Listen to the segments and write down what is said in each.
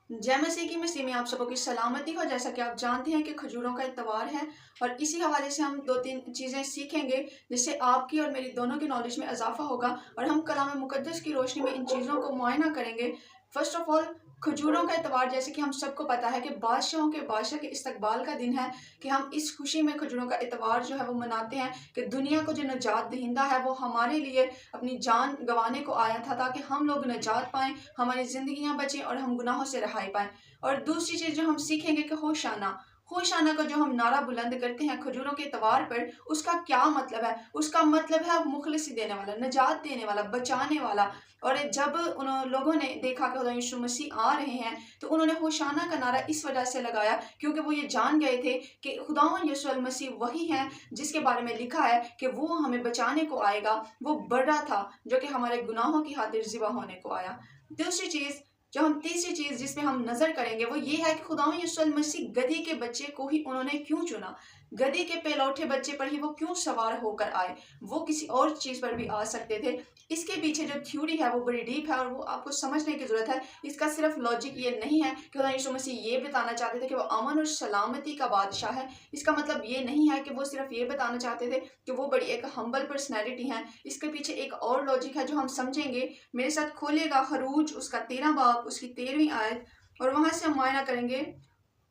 जय मसीह की मसीह में आप सबको की सलामती हो। जैसा कि आप जानते हैं कि खजूरों का इतवार है और इसी हवाले से हम 2-3 चीज़ें सीखेंगे जिससे आपकी और मेरी दोनों की नॉलेज में इजाफा होगा और हम कलाम मुकद्दस की रोशनी में इन चीज़ों को मुआयना करेंगे। फर्स्ट ऑफ ऑल, खजूरों का इतवार जैसे कि हम सबको पता है कि बादशाहों के बादशाह के इस्तकबाल का दिन है कि हम इस खुशी में खजूरों का इतवार जो है वो मनाते हैं कि दुनिया को जो नजात दहिंदा है वो हमारे लिए अपनी जान गंवाने को आया था ताकि हम लोग नजात पाएं, हमारी ज़िंदगियां बचें और हम गुनाहों से रहाई पाएं। और दूसरी चीज़ जो हम सीखेंगे कि होशाना होशाना का जो हम नारा बुलंद करते हैं खजूरों के इतवार पर, उसका क्या मतलब है? उसका मतलब है मुखलिसी देने वाला, नजात देने वाला, बचाने वाला। और जब उन लोगों ने देखा कि खुदा यीशु मसीह आ रहे हैं तो उन्होंने होशाना का नारा इस वजह से लगाया क्योंकि वो ये जान गए थे कि खुदावंद यीशु मसीह वही हैं जिसके बारे में लिखा है कि वो हमें बचाने को आएगा। वो बड़ा था जो कि हमारे गुनाहों की खातिर ज़िबा होने को आया। दूसरी चीज़ जो हम तीसरी चीज़ जिस पे हम नज़र करेंगे वो ये है कि खुदावंद यीशु मसीह गधी के बच्चे को ही उन्होंने क्यों चुना। गधी के पहलौठे बच्चे पर ही वो क्यों सवार होकर आए? वो किसी और चीज़ पर भी आ सकते थे। इसके पीछे जो थ्योरी है वो बड़ी डीप है और वो आपको समझने की ज़रूरत है। इसका सिर्फ लॉजिक ये नहीं है कि खुदा यीशु मसीह ये बताना चाहते थे कि वो अमन और सलामती का बादशाह है। इसका मतलब ये नहीं है कि वो सिर्फ ये बताना चाहते थे कि वो बड़ी एक हम्बल पर्सनैलिटी हैं। इसके पीछे एक और लॉजिक है जो हम समझेंगे। मेरे साथ खोलिएगा खरूज उसका 13 बाब उसकी 13वीं आयत और वहाँ से हम मुआयना करेंगे।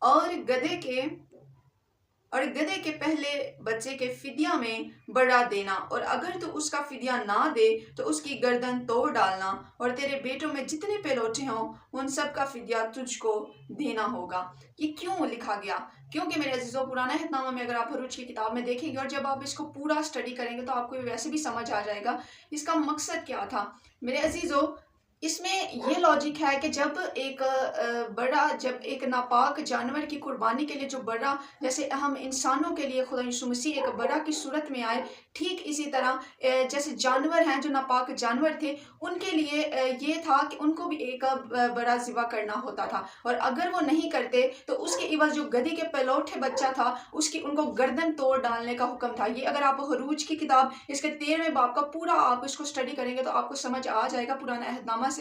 और गधे के पहले बच्चे के फिदिया में बढ़ा देना, और अगर तू उसका फिदिया ना दे तो उसकी गर्दन तोड़ डालना, और तेरे बेटों में जितने पहलौठे हों उन सब का फिदिया तुझको देना होगा। ये क्यों लिखा गया? क्योंकि मेरे अजीज़ों, पुराना हितनामा में अगर आप हरूज की किताब में देखेंगे और जब आप इसको पूरा स्टडी करेंगे तो आपको वैसे भी समझ आ जाएगा इसका मकसद क्या था। मेरे अजीज़ों, इसमें ये लॉजिक है कि जब एक नापाक जानवर की कुर्बानी के लिए जो बड़ा, जैसे हम इंसानों के लिए खुदा यीशु मसीह एक बड़ा की सूरत में आए, ठीक इसी तरह जैसे जानवर हैं जो नापाक जानवर थे उनके लिए ये था कि उनको भी एक बड़ा ज़िबा करना होता था, और अगर वो नहीं करते तो उसके इवज जो गधी के पलौठे बच्चा था उसकी उनको गर्दन तोड़ डालने का हुक्म था। ये अगर आप हरूज की किताब इसके 13वें बाब का पूरा आप इसको स्टडी करेंगे तो आपको समझ आ जाएगा पुराना अहदनामा से।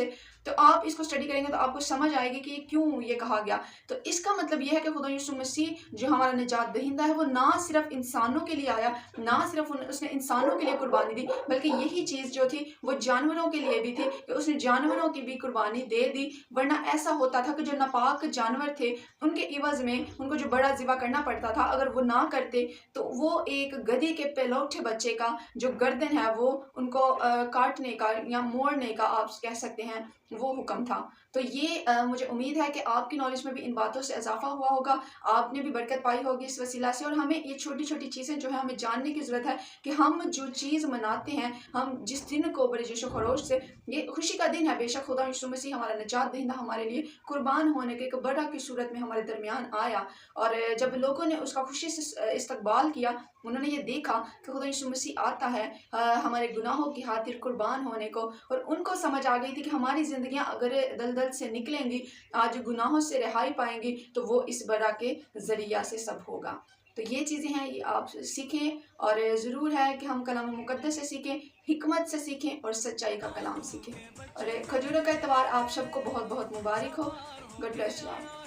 तो आप इसको स्टडी करेंगे तो आपको समझ आएगी कि क्यों ये कहा गया। तो इसका मतलब यह है कि खुदा यीशु मसीह जो हमारा निजात दहिंदा है वो ना सिर्फ इंसानों के लिए आया, ना सिर्फ उसने इंसानों के लिए कुर्बानी दी, बल्कि यही चीज़ जो थी वो जानवरों के लिए भी थी कि उसने जानवरों की भी कुर्बानी दे दी। वरना ऐसा होता था कि जो नापाक जानवर थे उनके इवज में उनको जो बड़ा ज़िबा करना पड़ता था, अगर वो ना करते तो वो एक गधी के पहलौठे बच्चे का जो गर्दन है वो उनको काटने का या मोड़ने का आप कह सकते हैं वो हुक्म था। तो ये मुझे उम्मीद है कि आपकी नॉलेज में भी इन बातों से इजाफा हुआ होगा, आपने भी बरकत पाई होगी इस वसीला से। और हमें ये छोटी छोटी चीज़ें जो है हमें जानने की ज़रूरत है कि हम जो चीज़ मनाते हैं, हम जिस दिन को बड़े जोश खरोश से, ये खुशी का दिन है। बेशक खुदा यीशु मसीह हमारा निजात दहिंदा हमारे लिए कुर्बान होने के एक बड़ा की सूरत में हमारे दरमियान आया, और जब लोगों ने उसका खुशी से इस्तकबाल किया, उन्होंने ये देखा कि खुदा यीशु मसीह आता है हमारे गुनाहों की खातिर कुर्बान होने को, और उनको समझ आ गई थी कि हमारी ज़िंदगियां अगर दलदल से निकलेंगी, आज गुनाहों से रिहाई पाएंगी, तो वो इस बड़ा के ज़रिया से सब होगा। तो ये चीज़ें हैं, ये आप सीखें, और ज़रूर है कि हम कलाम मुकद्दस से सीखें, हिकमत से सीखें और सच्चाई का कलाम सीखें। और खजूरों का इतवार आप सबको बहुत बहुत मुबारक हो। God bless you.